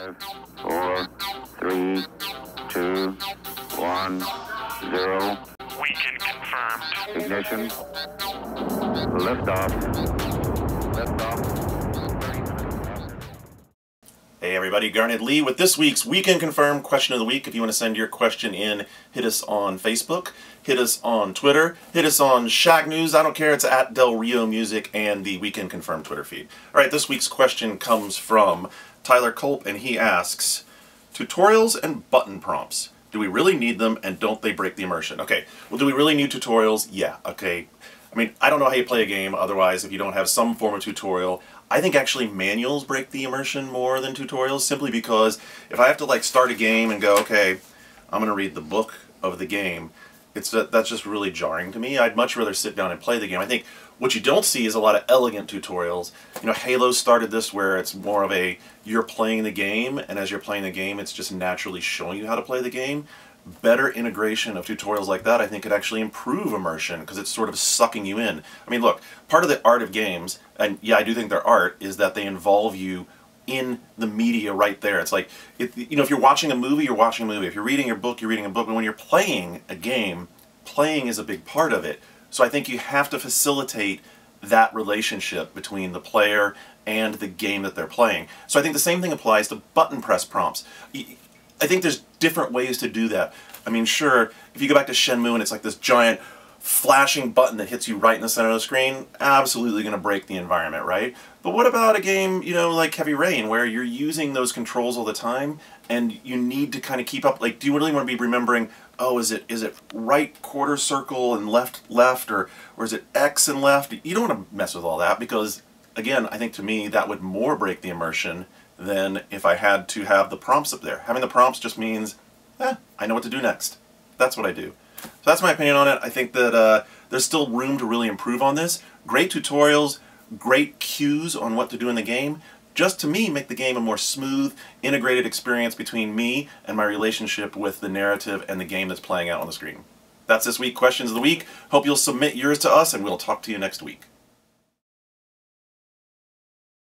5, 4, 3, 2, 1, 0. Weekend confirmed. Ignition. Liftoff. Liftoff. Hey everybody, Garnett Lee with this week's Weekend Confirmed Question of the Week. If you want to send your question in, hit us on Facebook, hit us on Twitter, hit us on Shag News, I don't care, it's at Del Rio Music and the Weekend Confirmed Twitter feed. Alright, this week's question comes from Tyler Culp, and he asks, tutorials and button prompts, do we really need them and don't they break the immersion? Okay, well, do we really need tutorials? Yeah, okay. I mean, I don't know how you play a game otherwise if you don't have some form of tutorial. I think actually manuals break the immersion more than tutorials, simply because if I have to like start a game and go, okay, I'm going to read the book of the game, that's just really jarring to me. I'd much rather sit down and play the game. I think what you don't see is a lot of elegant tutorials. You know, Halo started this where it's more of a, you're playing the game, and as you're playing the game, it's just naturally showing you how to play the game. Better integration of tutorials like that, I think, could actually improve immersion because it's sort of sucking you in. I mean, look, part of the art of games, and yeah, I do think they're art, is that they involve you in the media right there. It's like, if you're watching a movie, you're watching a movie. If you're reading your book, you're reading a book. And when you're playing a game, playing is a big part of it. So I think you have to facilitate that relationship between the player and the game that they're playing. So I think the same thing applies to button press prompts. I think there's different ways to do that. I mean, sure, if you go back to Shenmue and it's like this giant flashing button that hits you right in the center of the screen, absolutely going to break the environment, right? But what about a game, you know, like Heavy Rain, where you're using those controls all the time and you need to kind of keep up? Like, do you really want to be remembering, oh, is it right quarter circle and left, or is it X and left? You don't want to mess with all that because, again, I think to me that would more break the immersion than if I had to have the prompts up there. Having the prompts just means, I know what to do next. That's what I do. So that's my opinion on it. I think that there's still room to really improve on this. Great tutorials, great cues on what to do in the game, just to me make the game a more smooth, integrated experience between me and my relationship with the narrative and the game that's playing out on the screen. That's this week's Questions of the Week. Hope you'll submit yours to us, and we'll talk to you next week.